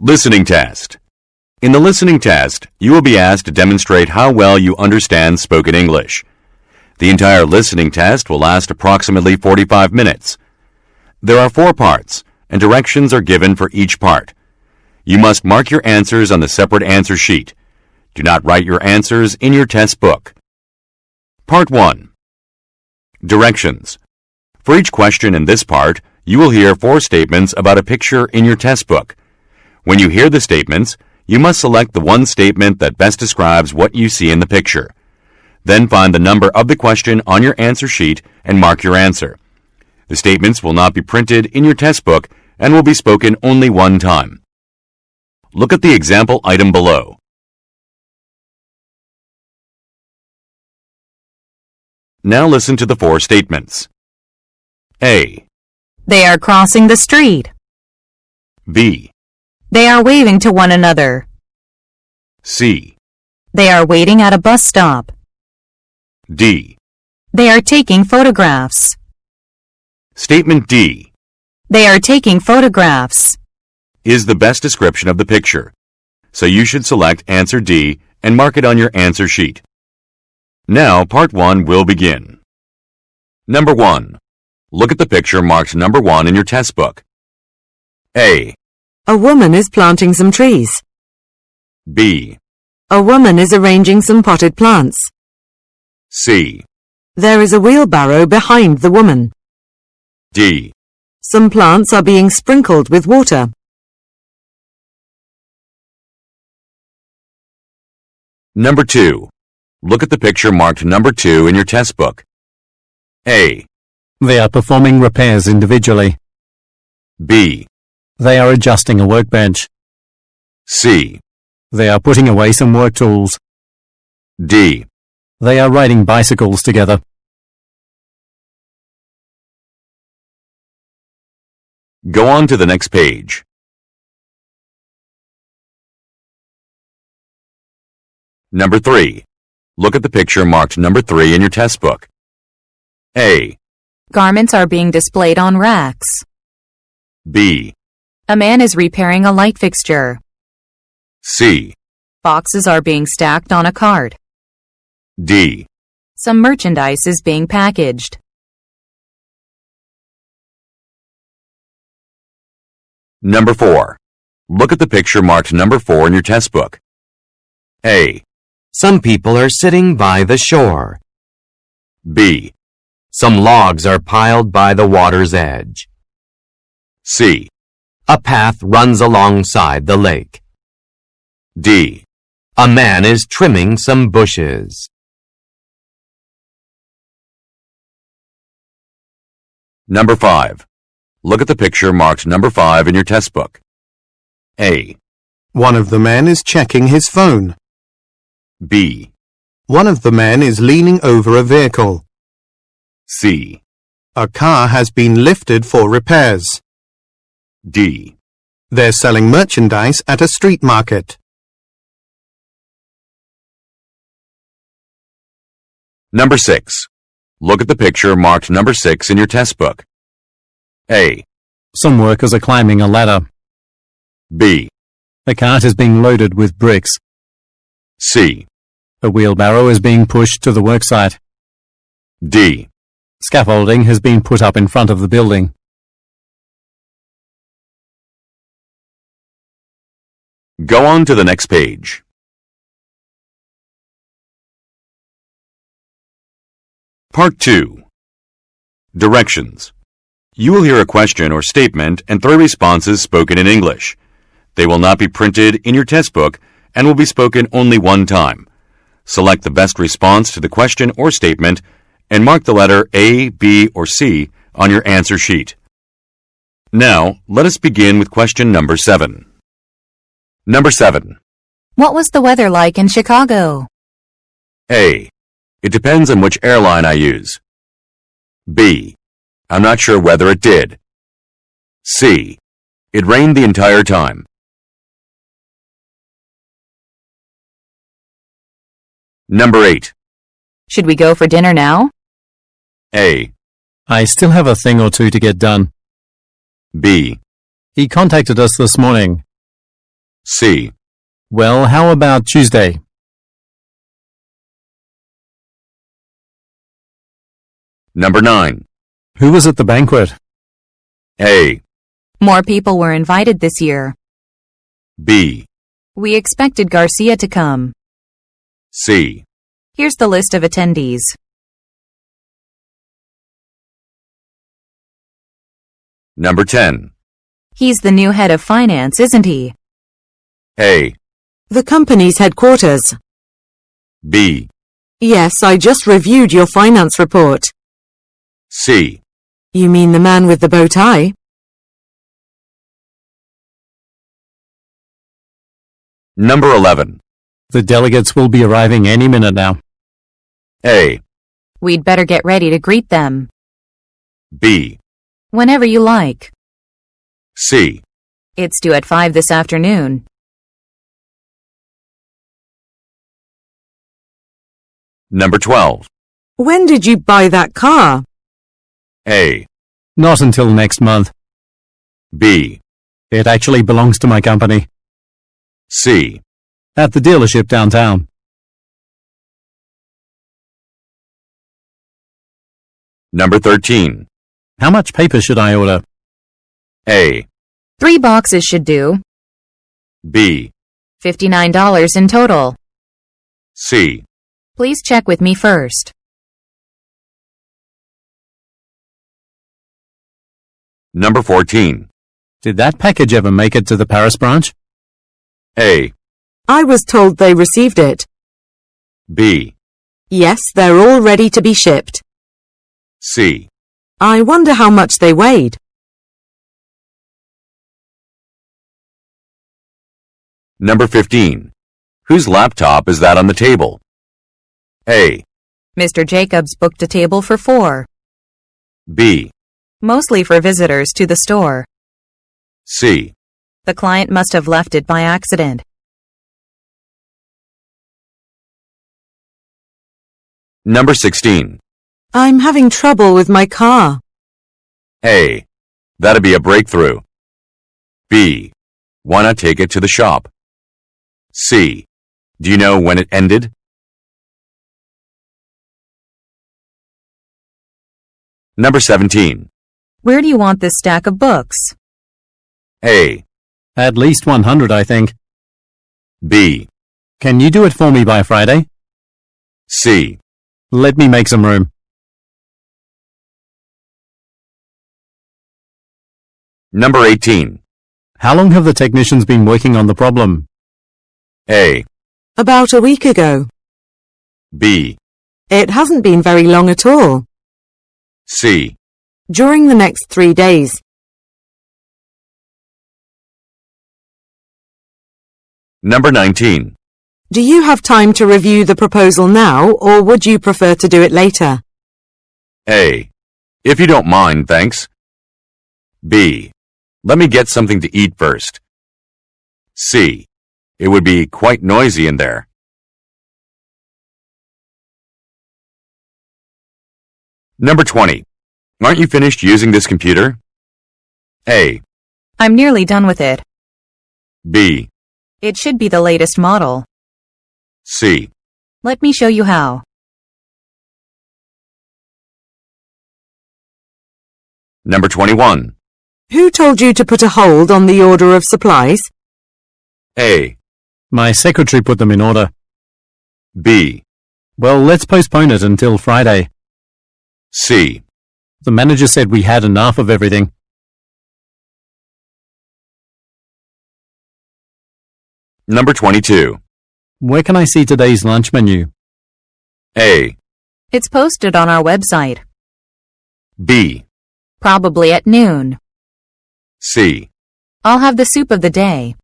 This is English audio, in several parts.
Listening test. In the listening test, you will be asked to demonstrate how well you understand spoken English. The entire listening test will last approximately 45 minutes. There are 4 parts, and directions are given for each part. You must mark your answers on the separate answer sheet. Do not write your answers in your test book. Part 1. Directions. For each question in this part, you will hear 4 statements about a picture in your test book. When you hear the statements, you must select the one statement that best describes what you see in the picture. Then find the number of the question on your answer sheet and mark your answer. The statements will not be printed in your test book and will be spoken only one time. Look at the example item below. Now listen to the 4 statements. A. They are crossing the street. B. They are waving to one another. C. They are waiting at a bus stop. D. They are taking photographs. Statement D. They are taking photographs. Is the best description of the picture, so you should select answer D and mark it on your answer sheet. Now, part 1 will begin. Number 1. Look at the picture marked number 1 in your test book. A. A woman is planting some trees. B. A woman is arranging some potted plants. C. There is a wheelbarrow behind the woman. D. Some plants are being sprinkled with water. Number 2. Look at the picture marked number 2 in your test book. A. They are performing repairs individually. B. They are adjusting a workbench. C. They are putting away some work tools. D. They are riding bicycles together. Go on to the next page. Number 3. Look at the picture marked number 3 in your test book. A. Garments are being displayed on racks. B. A man is repairing a light fixture. C. Boxes are being stacked on a cart. D. Some merchandise is being packaged. Number 4. Look at the picture marked number 4 in your test book. A. Some people are sitting by the shore. B. Some logs are piled by the water's edge. C. A path runs alongside the lake. D. A man is trimming some bushes. Number 5. Look at the picture marked number 5 in your test book. A. One of the men is checking his phone. B. One of the men is leaning over a vehicle. C. A car has been lifted for repairs. D. They're selling merchandise at a street market. Number 6. Look at the picture marked number 6 in your test book. A. Some workers are climbing a ladder. B. A cart is being loaded with bricks. C. A wheelbarrow is being pushed to the worksite. D. Scaffolding has been put up in front of the building. Go on to the next page. Part 2. Directions. You will hear a question or statement and 3 responses spoken in English. They will not be printed in your test book and will be spoken only one time. Select the best response to the question or statement and mark the letter A, B, or C on your answer sheet. Now, let us begin with question number 7. Number 7. What was the weather like in Chicago? A. It depends on which airline I use. B. I'm not sure whether it did. C. It rained the entire time. Number 8. Should we go for dinner now? A. I still have a thing or two to get done. B. He contacted us this morning. C. Well, how about Tuesday? Number 9. Who was at the banquet? A. More people were invited this year. B. We expected Garcia to come. C. Here's the list of attendees. Number 10. He's the new head of finance, isn't he? A. The company's headquarters. B. Yes, I just reviewed your finance report. C. You mean the man with the bow tie? Number 11. The delegates will be arriving any minute now. A. We'd better get ready to greet them. B. Whenever you like. C. It's due at 5 this afternoon. Number 12. When did you buy that car? A. Not until next month. B. It actually belongs to my company. C. At the dealership downtown. Number 13. How much paper should I order? A. 3 boxes should do. B. $59 in total. C. Please check with me first. Number 14. Did that package ever make it to the Paris branch? A. I was told they received it. B. Yes, they're all ready to be shipped. C. I wonder how much they weighed. Number 15. Whose laptop is that on the table? A. Mr. Jacobs booked a table for 4. B. Mostly for visitors to the store. C. The client must have left it by accident. Number 16. I'm having trouble with my car. A. That'd be a breakthrough. B. Why not take it to the shop? C. Do you know when it ended? Number 17. Where do you want this stack of books? A. At least 100, I think. B. Can you do it for me by Friday? C. Let me make some room. Number 18. How long have the technicians been working on the problem? A. About a week ago. B. It hasn't been very long at all. C. During the next 3 days. Number 19. Do you have time to review the proposal now, or would you prefer to do it later? A. If you don't mind, thanks. B. Let me get something to eat first. C. It would be quite noisy in there. Number 20. Aren't you finished using this computer? A. I'm nearly done with it. B. It should be the latest model. C. Let me show you how. Number 21. Who told you to put a hold on the order of supplies? A. My secretary put them in order. B. Well, let's postpone it until Friday. C. The manager said we had enough of everything. Number 22. Where can I see today's lunch menu? A. It's posted on our website. B. Probably at noon. C. I'll have the soup of the day.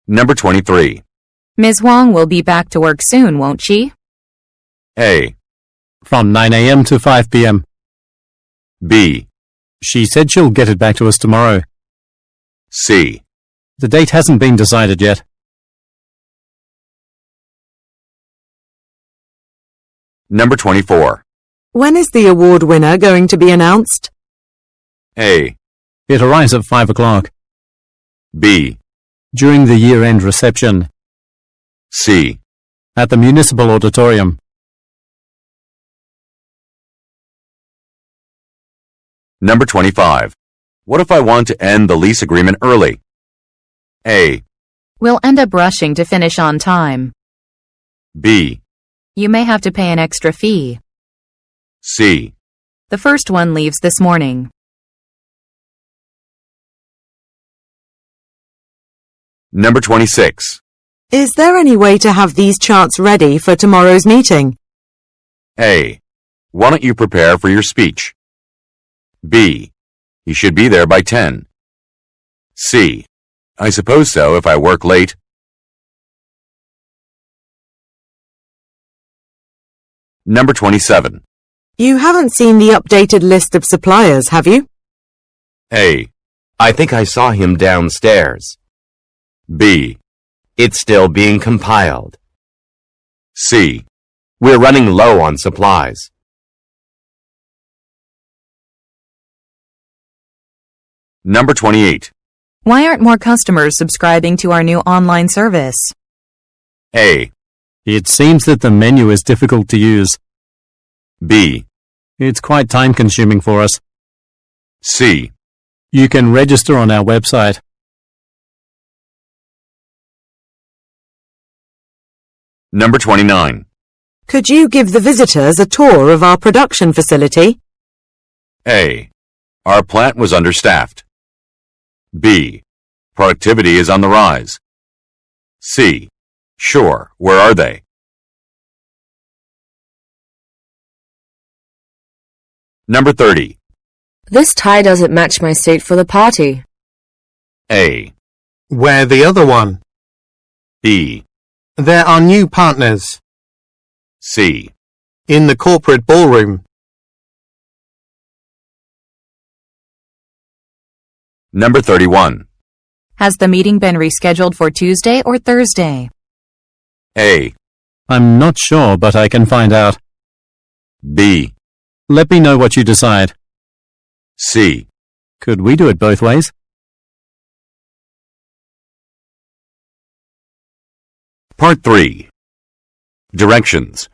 Number 23. Ms. Wong will be back to work soon, won't she? A. From 9 a.m. to 5 p.m. B. She said she'll get it back to us tomorrow. C. The date hasn't been decided yet. Number 24. When is the award winner going to be announced? A. It arrives at 5 o'clock. B, During the year-end reception. C, At the municipal auditorium. Number 25. What if I want to end the lease agreement early? A, We'll end up rushing to finish on time. B, You may have to pay an extra fee. C. The first one leaves this morning. Number 26. Is there any way to have these charts ready for tomorrow's meeting? A, why don't you prepare for your speech? B, you should be there by 10. C, I suppose so if I work late. Number 27. You haven't seen the updated list of suppliers, have you? A, I think I saw him downstairs. B, It's still being compiled. C. We're running low on supplies. Number 28. Why aren't more customers subscribing to our new online service? A, It seems that the menu is difficult to use. B, It's quite time-consuming for us. C. You can register on our website. Number 29. Could you give the visitors a tour of our production facility? A, our plant was understaffed. B, productivity is on the rise. C, sure, where are they? Number 30. This tie doesn't match my suit for the party. A, Wear the other one. B, There are new partners. C. In the corporate ballroom. Number 31. Has the meeting been rescheduled for Tuesday or Thursday? A, I'm not sure, but I can find out. B, Let me know what you decide. C. Could we do it both ways? Part 3. Directions.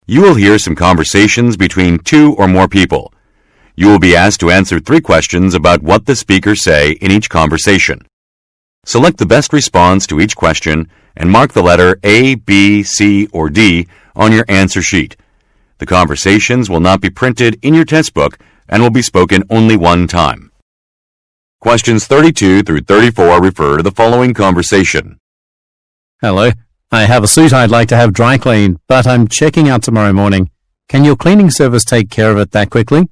You will hear some conversations between two or more people. You will be asked to answer 3 questions about what the speakers say in each conversation. Select the best response to each question and mark the letter A, B, C, or D on your answer sheet. The conversations will not be printed in your test book and will be spoken only one time. Questions 32 through 34 refer to the following conversation. Hello. I have a suit I'd like to have dry cleaned, but I'm checking out tomorrow morning. Can your cleaning service take care of it that quickly?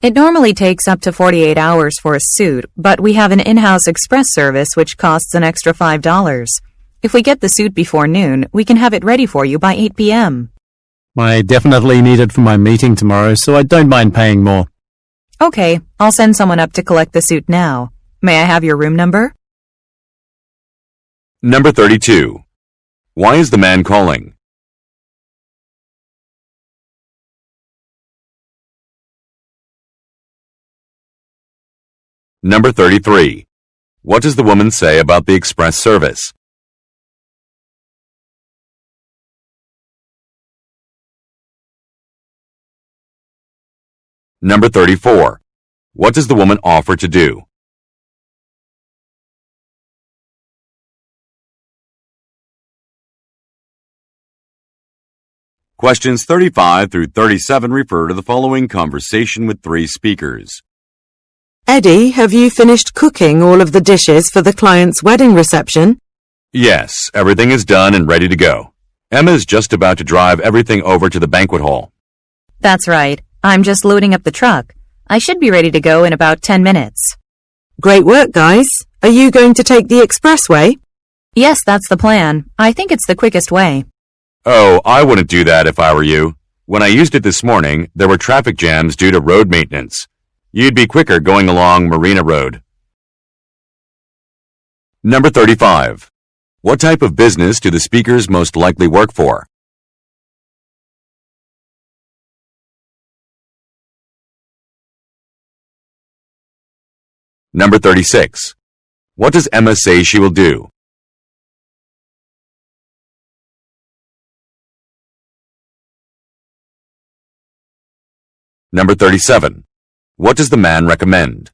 It normally takes up to 48 hours for a suit, but we have an in-house express service which costs an extra $5. If we get the suit before noon, we can have it ready for you by 8 p.m. I definitely need it for my meeting tomorrow, so I don't mind paying more. Okay, I'll send someone up to collect the suit now. May I have your room number? Number 32. Why is the man calling? Number 33. What does the woman say about the express service? Number 34. What does the woman offer to do? Questions 35 through 37 refer to the following conversation with 3 speakers. Eddie, have you finished cooking all of the dishes for the client's wedding reception? Yes, everything is done and ready to go. Emma's just about to drive everything over to the banquet hall. That's right. I'm just loading up the truck. I should be ready to go in about 10 minutes. Great work, guys. Are you going to take the expressway? Yes, that's the plan. I think it's the quickest way. Oh, I wouldn't do that if I were you. When I used it this morning, there were traffic jams due to road maintenance. You'd be quicker going along Marina Road. Number 35. What type of business do the speakers most likely work for? Number 36. What does Emma say she will do? Number 37. What does the man recommend?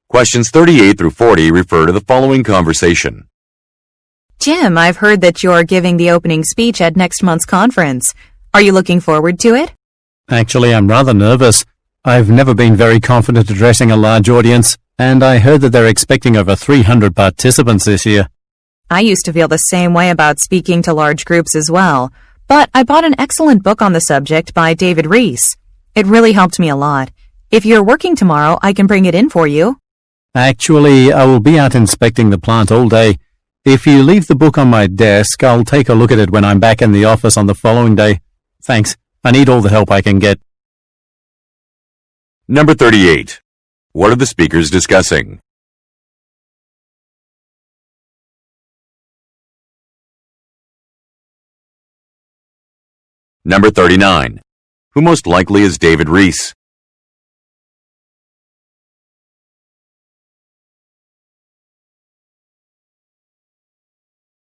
Questions 38 through 40 refer to the following conversation. Jim, I've heard that you're giving the opening speech at next month's conference. Are you looking forward to it? Actually, I'm rather nervous. I've never been very confident addressing a large audience, and I heard that they're expecting over 300 participants this year. I used to feel the same way about speaking to large groups as well, but I bought an excellent book on the subject by David Rees. It really helped me a lot. If you're working tomorrow, I can bring it in for you. Actually, I will be out inspecting the plant all day. If you leave the book on my desk, I'll take a look at it when I'm back in the office on the following day. Thanks. I need all the help I can get. Number 38. What are the speakers discussing? Number 39. Who most likely is David Rees?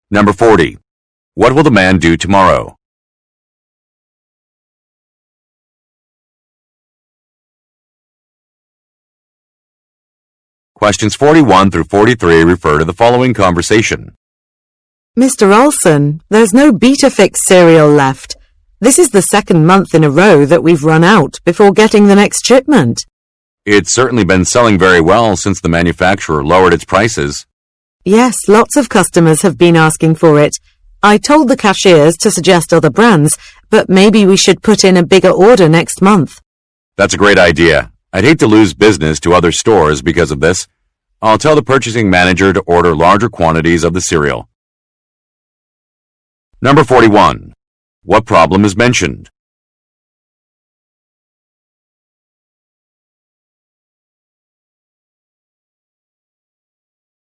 Number 40. What will the man do tomorrow? Questions 41 through 43 refer to the following conversation. Mr. Olson, there's no Betafix cereal left. This is the second month in a row that we've run out before getting the next shipment. It's certainly been selling very well since the manufacturer lowered its prices. Yes, lots of customers have been asking for it. I told the cashiers to suggest other brands, but maybe we should put in a bigger order next month. That's a great idea. I'd hate to lose business to other stores because of this. I'll tell the purchasing manager to order larger quantities of the cereal. Number 41. What problem is mentioned?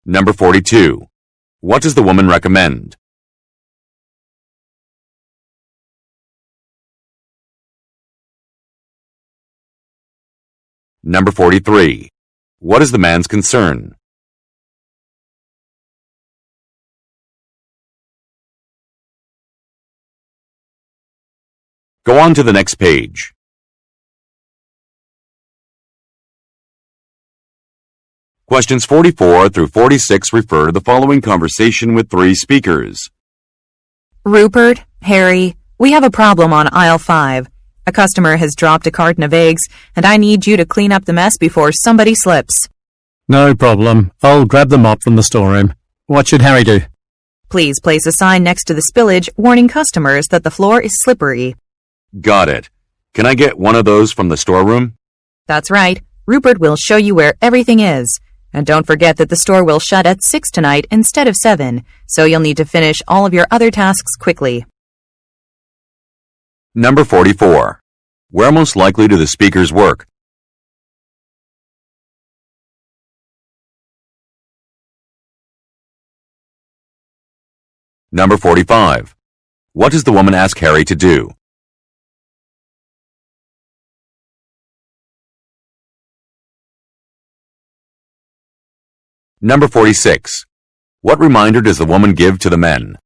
Number 42. What does the woman recommend? Number 43. What is the man's concern? Go on to the next page. Questions 44 through 46 refer to the following conversation with three speakers. Rupert, Harry, we have a problem on aisle 5. A customer has dropped a carton of eggs, and I need you to clean up the mess before somebody slips. No problem. I'll grab the mop from the storeroom. What should Harry do? Please place a sign next to the spillage warning customers that the floor is slippery. Got it. Can I get one of those from the storeroom? That's right. Rupert will show you where everything is. And don't forget that the store will shut at 6 tonight instead of 7, so you'll need to finish all of your other tasks quickly. Number 44. Where most likely do the speakers work? Number 45. What does the woman ask Harry to do? Number 46. What reminder does the woman give to the men?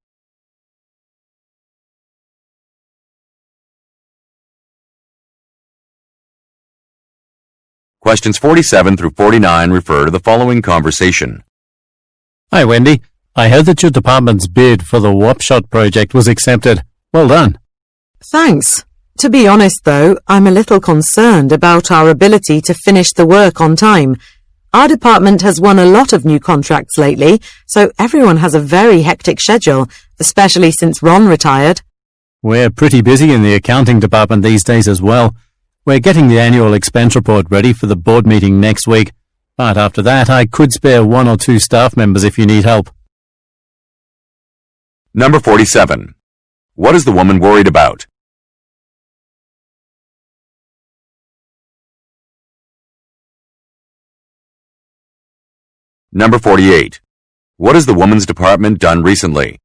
Questions 47 through 49 refer to the following conversation. Hi, Wendy. I heard that your department's bid for the Wapshot project was accepted. Well done. Thanks. To be honest, though, I'm a little concerned about our ability to finish the work on time. Our department has won a lot of new contracts lately, so everyone has a very hectic schedule, especially since Ron retired. We're pretty busy in the accounting department these days as well. We're getting the annual expense report ready for the board meeting next week, but after that I could spare 1 or 2 staff members if you need help. Number 47. What is the woman worried about? Number 48. What has the woman's department done recently?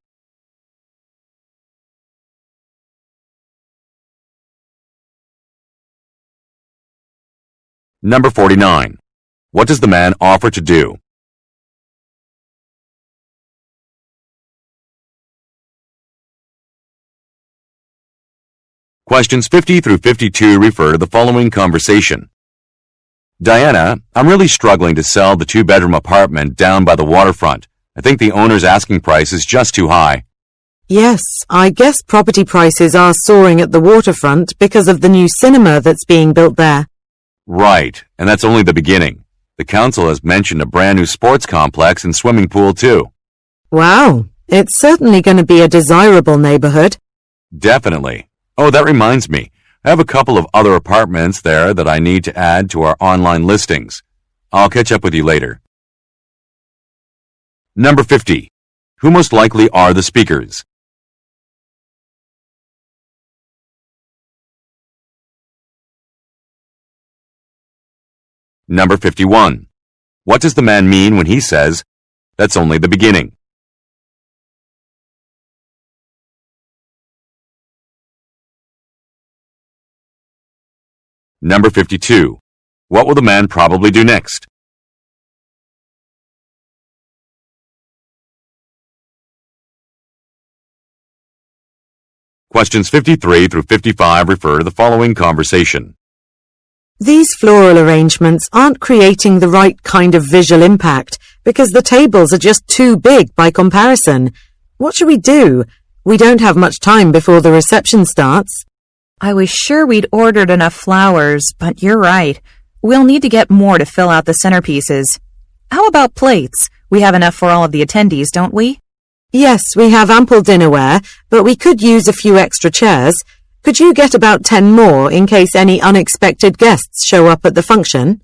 Number 49. What does the man offer to do? Questions 50 through 52 refer to the following conversation. Diana, I'm really struggling to sell the two-bedroom apartment down by the waterfront. I think the owner's asking price is just too high. Yes, I guess property prices are soaring at the waterfront because of the new cinema that's being built there. Right, and that's only the beginning. The council has mentioned a brand new sports complex and swimming pool too. Wow, it's certainly going to be a desirable neighborhood. Definitely. Oh, that reminds me. I have a couple of other apartments there that I need to add to our online listings. I'll catch up with you later. Number 50. Who most likely are the speakers? Number 51. What does the man mean when he says, "That's only the beginning"? Number 52. What will the man probably do next? Questions 53 through 55 refer to the following conversation. These floral arrangements aren't creating the right kind of visual impact because the tables are just too big by comparison. What should we do? We don't have much time before the reception starts. I was sure we'd ordered enough flowers, but you're right. We'll need to get more to fill out the centerpieces. How about plates? We have enough for all of the attendees, don't we? Yes, we have ample dinnerware, but we could use a few extra chairs. Could you get about 10 more in case any unexpected guests show up at the function?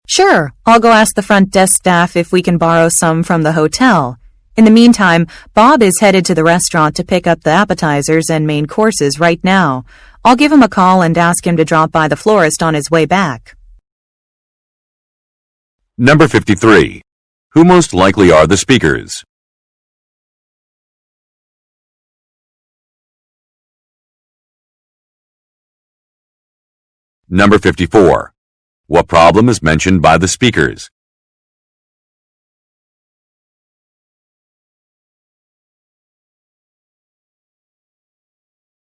Sure, I'll go ask the front desk staff if we can borrow some from the hotel. In the meantime, Bob is headed to the restaurant to pick up the appetizers and main courses right now. I'll give him a call and ask him to drop by the florist on his way back. Number 53. Who most likely are the speakers? Number 54. What problem is mentioned by the speakers?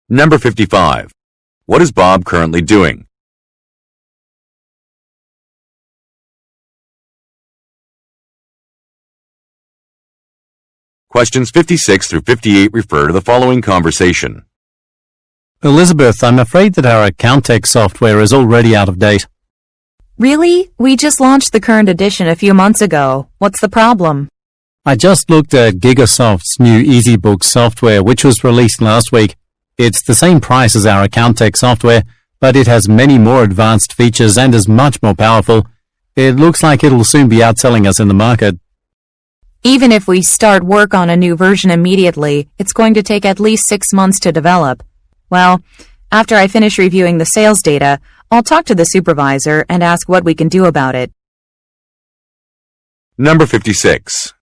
Number 55. What is Bob currently doing? Questions 56 through 58 refer to the following conversation. Elizabeth, I'm afraid that our AccountTech software is already out of date. Really? We just launched the current edition a few months ago. What's the problem? I just looked at Gigasoft's new EasyBook software, which was released last week. It's the same price as our AccountTech software, but it has many more advanced features and is much more powerful. It looks like it'll soon be outselling us in the market. Even if we start work on a new version immediately, it's going to take at least 6 months to develop. Well, after I finish reviewing the sales data, I'll talk to the supervisor and ask what we can do about it. Number 56.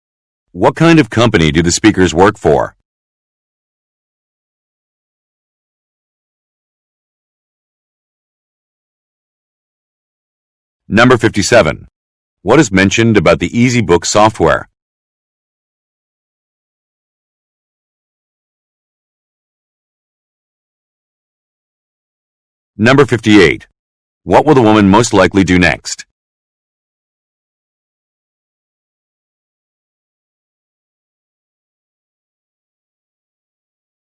What kind of company do the speakers work for? Number 57. What is mentioned about the EasyBook software? Number 58. What will the woman most likely do next?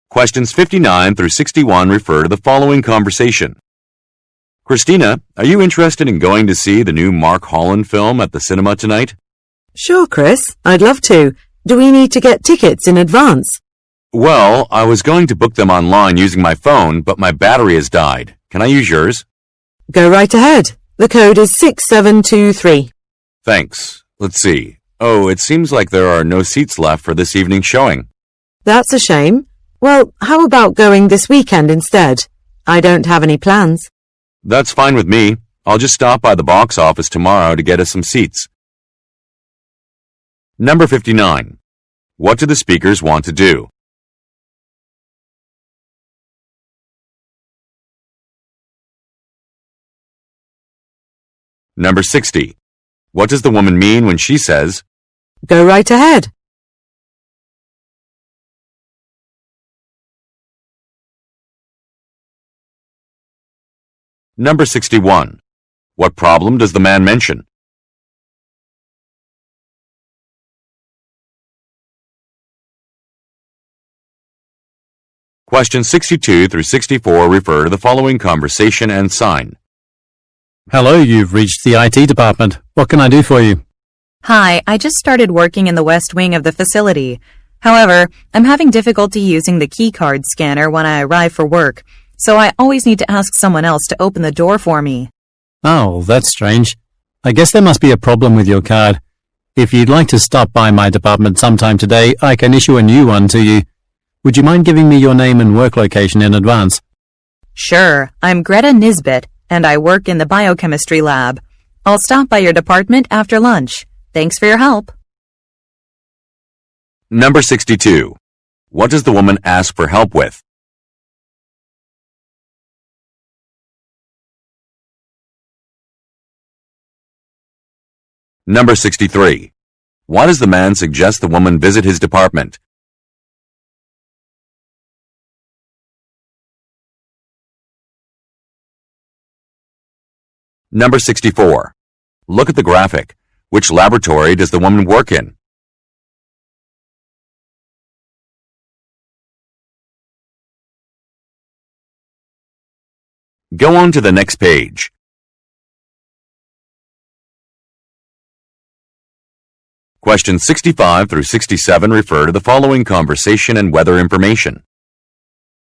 Questions 59 through 61 refer to the following conversation. Christina, are you interested in going to see the new Mark Holland film at the cinema tonight? Sure, Chris. I'd love to. Do we need to get tickets in advance? Well, I was going to book them online using my phone, but my battery has died. Can I use yours? Go right ahead. The code is 6723. Thanks. Let's see. Oh, it seems like there are no seats left for this evening's showing. That's a shame. Well, how about going this weekend instead? I don't have any plans. That's fine with me. I'll just stop by the box office tomorrow to get us some seats. Number 59. What do the speakers want to do? Number 60. What does the woman mean when she says, Go right ahead. Number 61. What problem does the man mention? Questions 62 through 64 refer to the following conversation and sign. Hello, you've reached the IT department. What can I do for you? Hi, I just started working in the west wing of the facility. However, I'm having difficulty using the key card scanner when I arrive for work, so I always need to ask someone else to open the door for me. Oh, that's strange. I guess there must be a problem with your card. If you'd like to stop by my department sometime today, I can issue a new one to you. Would you mind giving me your name and work location in advance? Sure, I'm Greta Nisbet, and I work in the biochemistry lab. I'll stop by your department after lunch. Thanks for your help. Number 62. What does the woman ask for help with? Number 63. Why does the man suggest the woman visit his department? Number 64. Look at the graphic. Which laboratory does the woman work in? Go on to the next page. Questions 65 through 67 refer to the following conversation and weather information.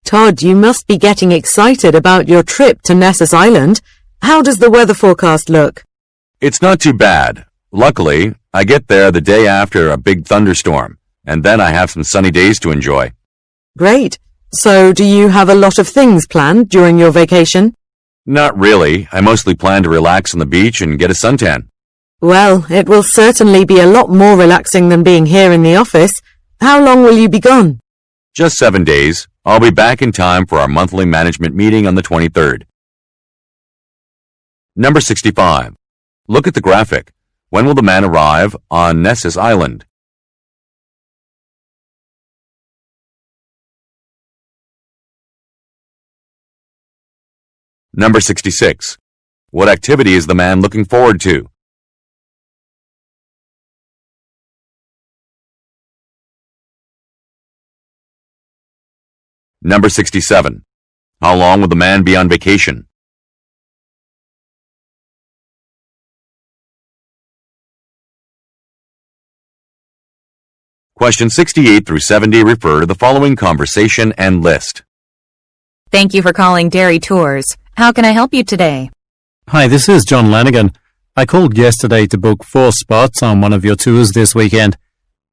Todd, you must be getting excited about your trip to Nessus Island. How does the weather forecast look? It's not too bad. Luckily, I get there the day after a big thunderstorm, and then I have some sunny days to enjoy. Great. So, do you have a lot of things planned during your vacation? Not really. I mostly plan to relax on the beach and get a suntan. Well, it will certainly be a lot more relaxing than being here in the office. How long will you be gone? Just 7 days. I'll be back in time for our monthly management meeting on the 23rd. Number 65. Look at the graphic. When will the man arrive on Nessus Island? Number 66. What activity is the man looking forward to? Number 67. How long will the man be on vacation? Questions 68 through 70 refer to the following conversation and list. Thank you for calling Dairy Tours. How can I help you today? Hi, this is John Lanigan. I called yesterday to book 4 spots on one of your tours this weekend.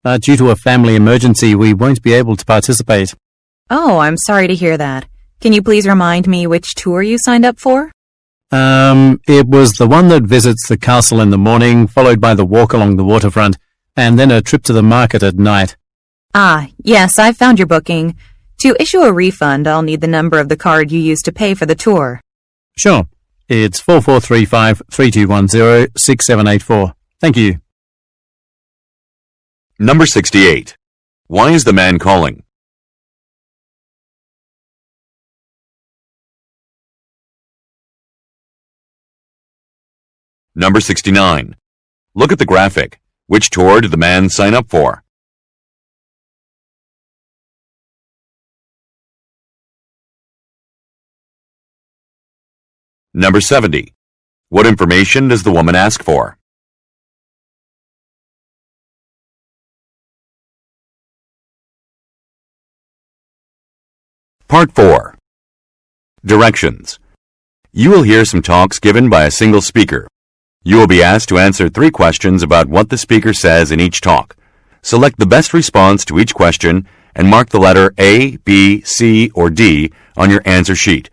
Due to a family emergency, we won't be able to participate. Oh, I'm sorry to hear that. Can you please remind me which tour you signed up for? It was the one that visits the castle in the morning, followed by the walk along the waterfront, and then a trip to the market at night. Ah, yes, I found your booking. To issue a refund, I'll need the number of the card you used to pay for the tour. Sure. It's 4435-3210-6784. Thank you. Number 68. Why is the man calling? Number 69. Look at the graphic. Which tour did the man sign up for? Number 70. What information does the woman ask for? Part 4. Directions. You will hear some talks given by a single speaker. You will be asked to answer 3 questions about what the speaker says in each talk. Select the best response to each question and mark the letter A, B, C, or D on your answer sheet.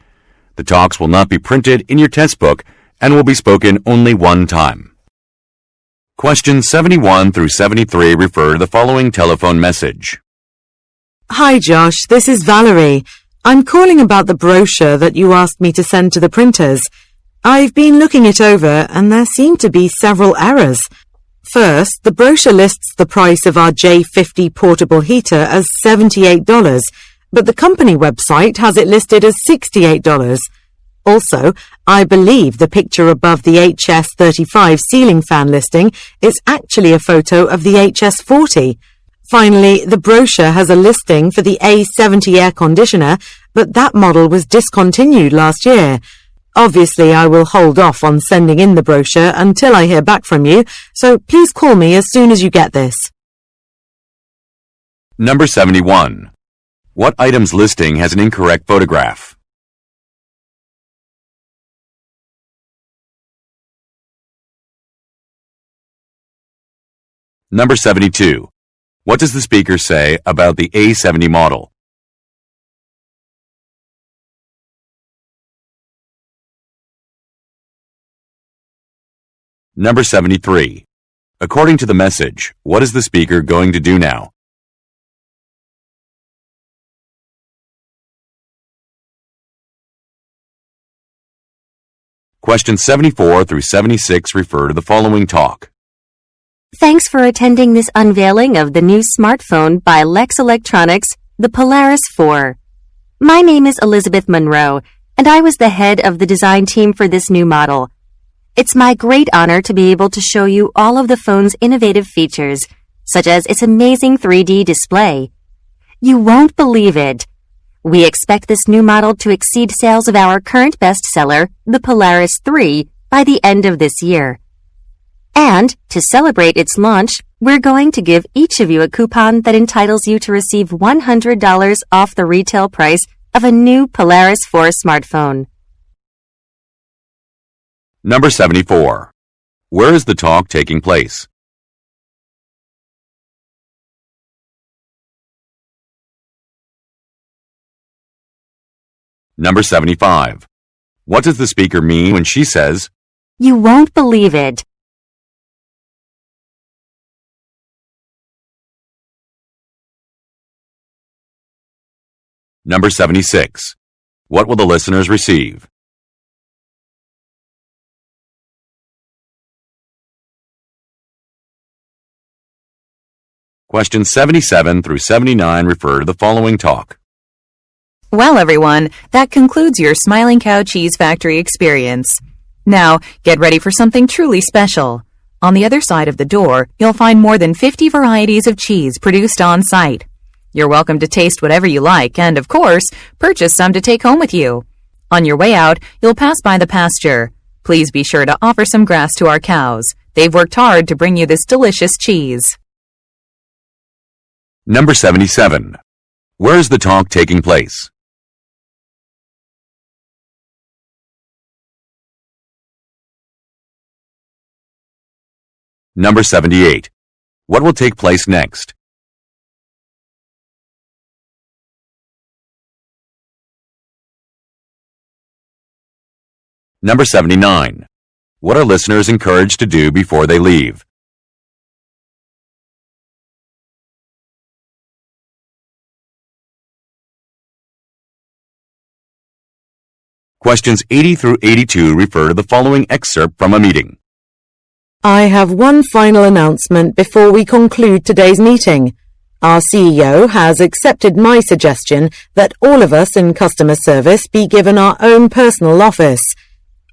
The talks will not be printed in your test book and will be spoken only one time. Questions 71 through 73 refer to the following telephone message. Hi, Josh. This is Valerie. I'm calling about the brochure that you asked me to send to the printers. I've been looking it over and there seem to be several errors. First, the brochure lists the price of our J50 portable heater as $78, but the company website has it listed as $68. Also, I believe the picture above the HS35 ceiling fan listing is actually a photo of the HS40. Finally, the brochure has a listing for the A70 air conditioner, but that model was discontinued last year. Obviously, I will hold off on sending in the brochure until I hear back from you, so please call me as soon as you get this. Number 71. What item's listing has an incorrect photograph? Number 72. What does the speaker say about the A70 model? Number 73. According to the message, what is the speaker going to do now? Questions 74 through 76 refer to the following talk. Thanks for attending this unveiling of the new smartphone by Lex Electronics, the Polaris 4. My name is Elizabeth Monroe, and I was the head of the design team for this new model. It's my great honor to be able to show you all of the phone's innovative features, such as its amazing 3D display. You won't believe it. We expect this new model to exceed sales of our current bestseller, the Polaris 3, by the end of this year. And, to celebrate its launch, we're going to give each of you a coupon that entitles you to receive $100 off the retail price of a new Polaris 4 smartphone. Number 74. Where is the talk taking place? Number 75. What does the speaker mean when she says, You won't believe it. Number 76. What will the listeners receive? Questions 77 through 79 refer to the following talk. Well, everyone, that concludes your Smiling Cow Cheese Factory experience. Now, get ready for something truly special. On the other side of the door, you'll find more than 50 varieties of cheese produced on site. You're welcome to taste whatever you like and, of course, purchase some to take home with you. On your way out, you'll pass by the pasture. Please be sure to offer some grass to our cows. They've worked hard to bring you this delicious cheese. Number 77. Where is the talk taking place? Number 78. What will take place next? Number 79. What are listeners encouraged to do before they leave? Questions 80 through 82 refer to the following excerpt from a meeting. I have one final announcement before we conclude today's meeting. Our CEO has accepted my suggestion that all of us in customer service be given our own personal office.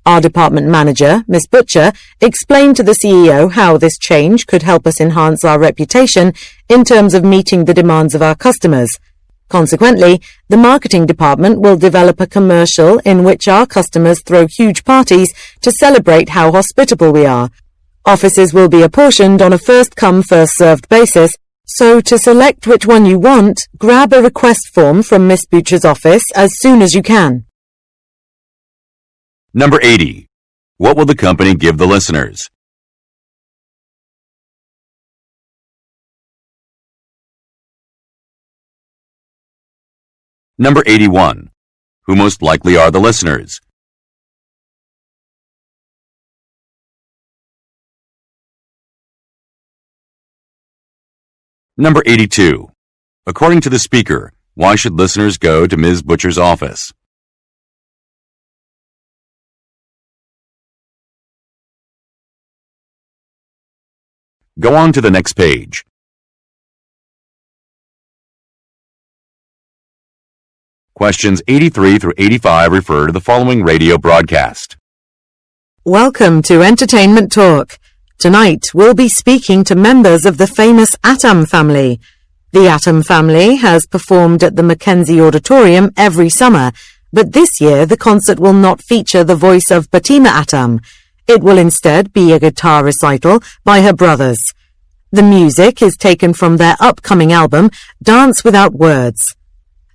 Our department manager, Miss Butcher, explained to the CEO how this change could help us enhance our reputation in terms of meeting the demands of our customers. Consequently, the marketing department will develop a commercial in which our customers throw huge parties to celebrate how hospitable we are. Offices will be apportioned on a first-come, first-served basis, so to select which one you want, grab a request form from Miss Butcher's office as soon as you can. Number 80. What will the company give the listeners? Number 81. Who most likely are the listeners? Number 82. According to the speaker, why should listeners go to Ms. Butcher's office? Go on to the next page. Questions 83 through 85 refer to the following radio broadcast. Welcome to Entertainment Talk. Tonight we'll be speaking to members of the famous Atom family. The Atom family has performed at the Mackenzie Auditorium every summer, but this year the concert will not feature the voice of Fatima Atom. It will instead be a guitar recital by her brothers. The music is taken from their upcoming album, Dance Without Words.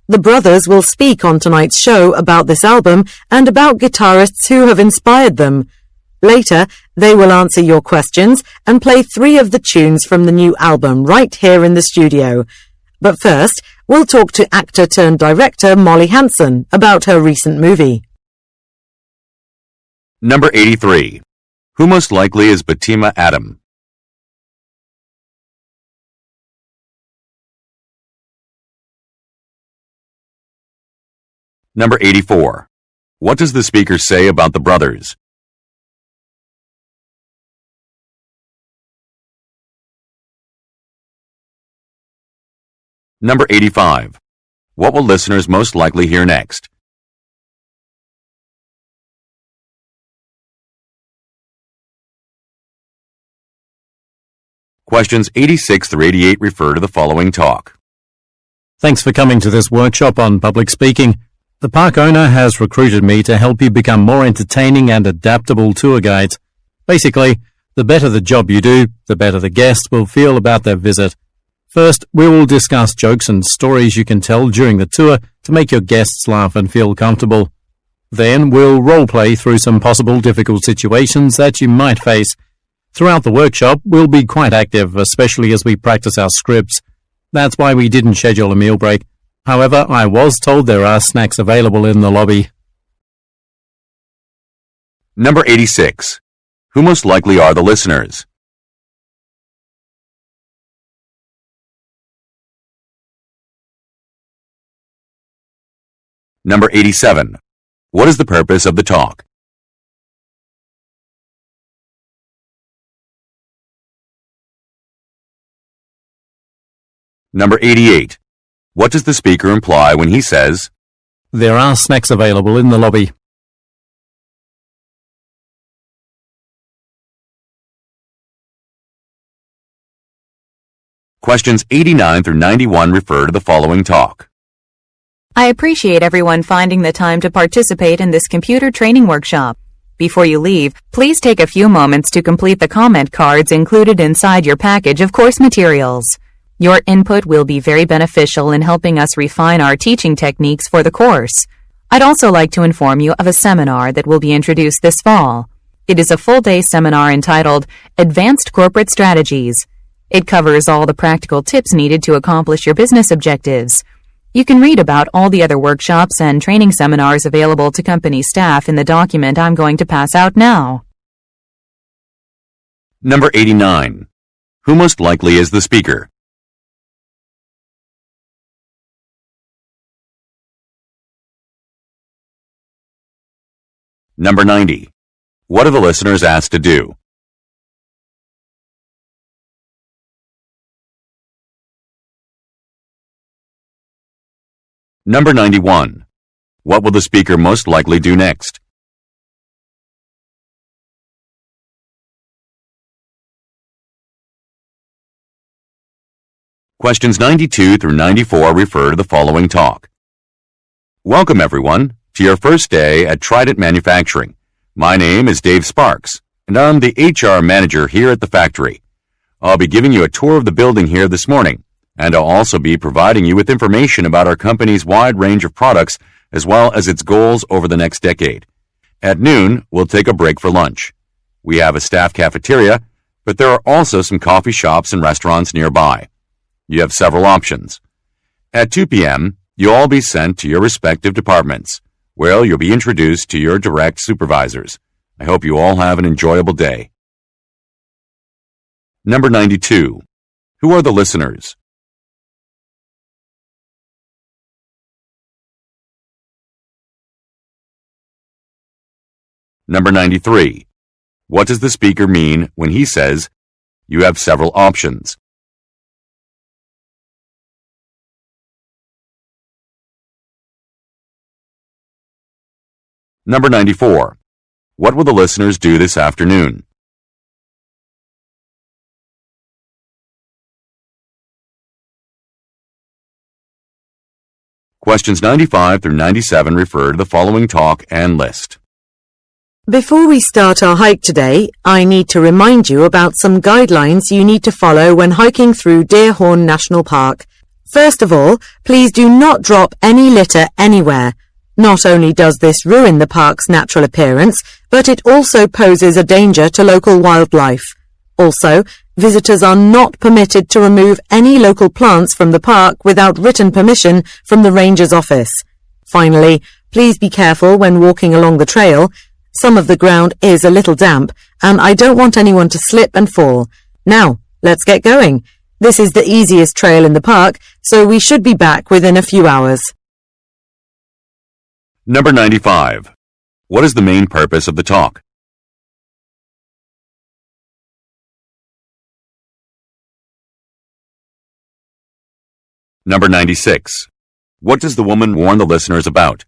The brothers will speak on tonight's show about this album and about guitarists who have inspired them. Later, they will answer your questions and play 3 of the tunes from the new album right here in the studio. But first, we'll talk to actor-turned-director Molly Hanson about her recent movie. Number 83. Who most likely is Fatima Atom? Number 84. What does the speaker say about the brothers? Number 85. What will listeners most likely hear next? Questions 86 through 88 refer to the following talk. Thanks for coming to this workshop on public speaking. The park owner has recruited me to help you become more entertaining and adaptable tour guides. Basically, the better the job you do, the better the guests will feel about their visit. First, we will discuss jokes and stories you can tell during the tour to make your guests laugh and feel comfortable. Then, we'll role-play through some possible difficult situations that you might face. Throughout the workshop, we'll be quite active, especially as we practice our scripts. That's why we didn't schedule a meal break. However, I was told there are snacks available in the lobby. Number 86. Who most likely are the listeners? Number 87. What is the purpose of the talk? Number 88. What does the speaker imply when he says, There are snacks available in the lobby? Questions 89 through 91 refer to the following talk. I appreciate everyone finding the time to participate in this computer training workshop. Before you leave, please take a few moments to complete the comment cards included inside your package of course materials. Your input will be very beneficial in helping us refine our teaching techniques for the course. I'd also like to inform you of a seminar that will be introduced this fall. It is a full-day seminar entitled Advanced Corporate Strategies. It covers all the practical tips needed to accomplish your business objectives. You can read about all the other workshops and training seminars available to company staff in the document I'm going to pass out now. Number 89. Who most likely is the speaker? Number 90. What are the listeners asked to do? Number 91. What will the speaker most likely do next? Questions 92 through 94 refer to the following talk. Welcome, everyone, to your first day at Trident Manufacturing. My name is Dave Sparks, and I'm the HR manager here at the factory. I'll be giving you a tour of the building here this morning, and I'll also be providing you with information about our company's wide range of products as well as its goals over the next decade. At noon, we'll take a break for lunch. We have a staff cafeteria, but there are also some coffee shops and restaurants nearby. You have several options. At 2 p.m., you'll all be sent to your respective departments, where you'll be introduced to your direct supervisors. I hope you all have an enjoyable day. Number 92. Who are the listeners? Number 93. What does the speaker mean when he says, You have several options. Number 94. What will the listeners do this afternoon? Questions 95 through 97 refer to the following talk and list. Before we start our hike today, I need to remind you about some guidelines you need to follow when hiking through Deerhorn National Park. First of all, please do not drop any litter anywhere. Not only does this ruin the park's natural appearance, but it also poses a danger to local wildlife. Also, visitors are not permitted to remove any local plants from the park without written permission from the ranger's office. Finally, please be careful when walking along the trail. Some of the ground is a little damp, and I don't want anyone to slip and fall. Now, let's get going. This is the easiest trail in the park, so we should be back within a few hours. Number 95. What is the main purpose of the talk? Number 96. What does the woman warn the listeners about?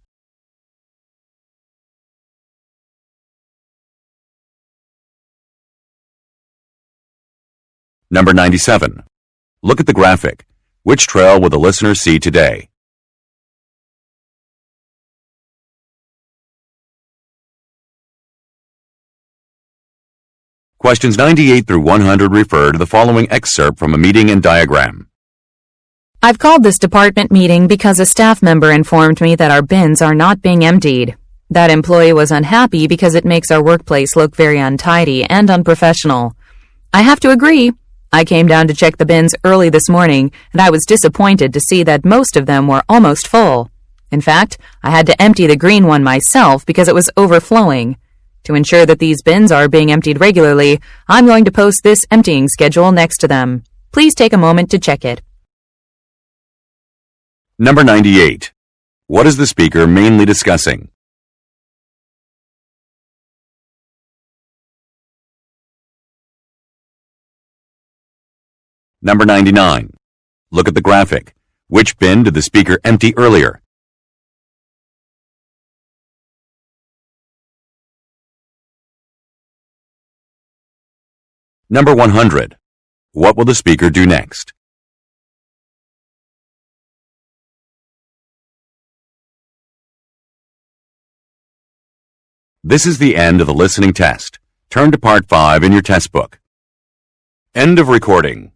Number 97. Look at the graphic. Which trail will the listeners see today? Questions 98 through 100 refer to the following excerpt from a meeting and diagram. I've called this department meeting because a staff member informed me that our bins are not being emptied. That employee was unhappy because it makes our workplace look very untidy and unprofessional. I have to agree. I came down to check the bins early this morning, and I was disappointed to see that most of them were almost full. In fact, I had to empty the green one myself because it was overflowing. To ensure that these bins are being emptied regularly, I'm going to post this emptying schedule next to them. Please take a moment to check it. Number 98. What is the speaker mainly discussing? Number 99. Look at the graphic. Which bin did the speaker empty earlier? Number 100. What will the speaker do next? This is the end of the listening test. Turn to Part 5 in your test book. End of recording.